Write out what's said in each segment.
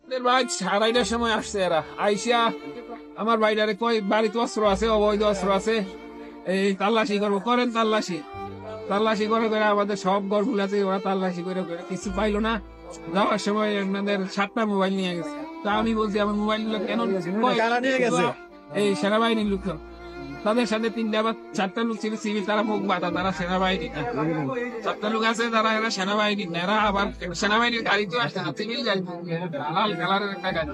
ভাই 2:30টার সময় আসছে এরা আইসা আমার বাইরে কই বাড়িতে অস্ত্র আছে, অবৈধ অস্ত্র আছে, এই তাল্লাশি করবো, করেন তাল্লাশি। তাল্লাশি করে করে আমাদের সব ঘর আছে, ওরা তাল্লাশি করে করে কিছু পাইলো না। যাওয়ার সময় আপনাদের 7টা মোবাইল নিয়ে গেছে। তা আমি বলছি আমার মোবাইল গুলো কেন নিয়ে গেছে? এই সেনাবাহিনীর লোক। তাদের সাথে 3টা বা 4টা লোক ছিল সিভিল, তারা মুখ বাতা, তারা সেনাবাহিনী না। 4টা লোক আছে, তারা এরা সেনাবাহিনী না। এরা আবার সেনাবাহিনীর গাড়ি তো আসছে না, সিভিল গাড়ি, লাল কালারের একটা গাড়ি।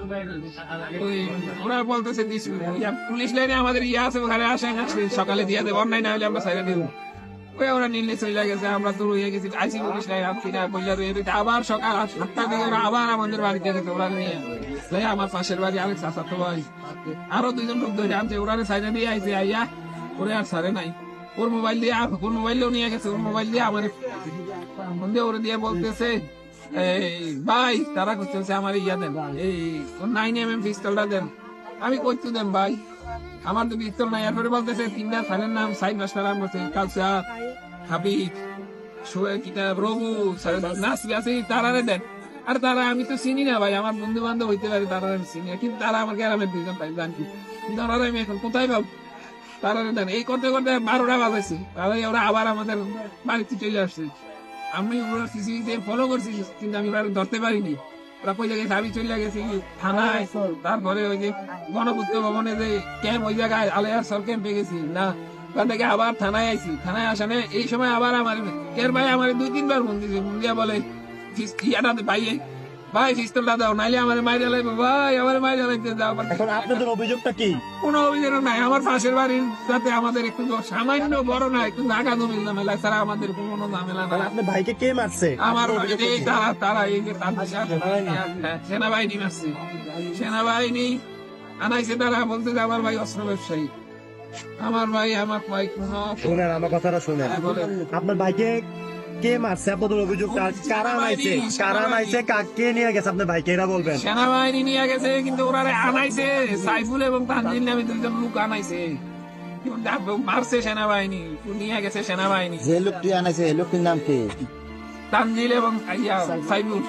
ওরা বলতেছে পুলিশ লাইনে আমাদের আছে, ওখানে আসেন, সকালে দিয়ে দেবো, অন্যায় না হলে আমরা সাইডে দেবো। ওই ওরা নির্ণে চলে গেছে, আমরা তো রয়ে গেছি আইসি পুলিশ লাইন আসছি না, বইলা রয়ে গেছে। আবার সকাল 8টা থেকে ওরা আবার আমাদের বাড়িতে গেছে, ওরা নিয়ে আমার পাশের বাড়ি আরেক চাচাতো ভাই আরো 2জন লোক ধরে আনছে, ওরা সাইডে দিয়ে আইসে, আইয়া ওরে আর সারে নাই। ওর মোবাইল দিয়ে, ওর মোবাইলেও নিয়ে গেছে, ওর মোবাইল দিয়ে আমার ওরে দিয়ে বলতেছে ভাই, তারা করতেছে আমার ইয়া দেন, এই 9mm পিস্তলটা দেন। আমি কইতে দেন ভাই, আমার তো পিস্তল নাই। এরপরে বলতেছে 3টা ফাইলের নাম সাইড মাস্টার নাম বলছে কালচার, হাবিব, রবু, নাসি আছে, তারারে দেন। আর তারা আমি তো চিনি না ভাই, আমার বন্ধু বান্ধব হইতে পারে, তারা আমি চিনি না, কিন্তু তারা আমার গ্রামের 2জন ভাই জানি, কিন্তু ওরা আমি এখন কোথায় পাবো? তারারে দেন। এই করতে করতে 12টা বাজাইছি, ওরা আবার আমাদের বাড়িতে চলে আসছে। আমি ওরা সিসিটিভিতে ফলো করছি, কিন্তু আমি ওরা ধরতে পারিনি। ওরা কই জায়গায় আমি চলে গেছি থানায়, তারপরে ওই যে গণপূর্ত ভবনে যে ক্যাম্প, ওই জায়গায় আলেয়ার সর ক্যাম্পে গেছি না, ওখান থেকে আবার থানায় আইছি। থানায় আসানে এই সময় আবার আমার ভাই আমার 2-3বার ফোন দিয়েছে, ফোন দিয়া বলে ইয়াটা ভাই, ভাই পিস্তলটা দাও, নাইলে আমার মাইরে লাগবে, ভাই আমার মাইরে লাগতে দাও। এখন আপনাদের অভিযোগটা কি? কোনো অভিযোগ নাই, আমার পাশের বাড়ির সাথে আমাদের একটু সামান্য বড় না, একটু নাগা জমির ঝামেলা ছাড়া আমাদের কোনো ঝামেলা না। আপনার ভাইকে কে মারছে? আমার তারা এই যে সেনাবাহিনী মারছে, সেনাবাহিনী আনাইছে। তারা বলতে যে আমার ভাই অস্ত্র ব্যবসায়ী, আমার ভাই শুনেন আমার কথাটা শুনেন। আপনার ভাইকে কে মারছে? আপনাদের অভিযোগটা কারা আনাইছে? কারা আনাইছে? কে নিয়ে গেছে আপনার ভাইকে, এরা বলবেন? সেনাবাহিনী নিয়ে গেছে, কিন্তু ওরা আনাইছে সাইফুল এবং তানজিল নামে 2জন লোক আনাইছে, মারছে সেনাবাহিনী, নিয়ে গেছে সেনাবাহিনী। যে লোকটি আনাইছে এই লোকটির নাম কি? তানজিল এবং সাইফুল।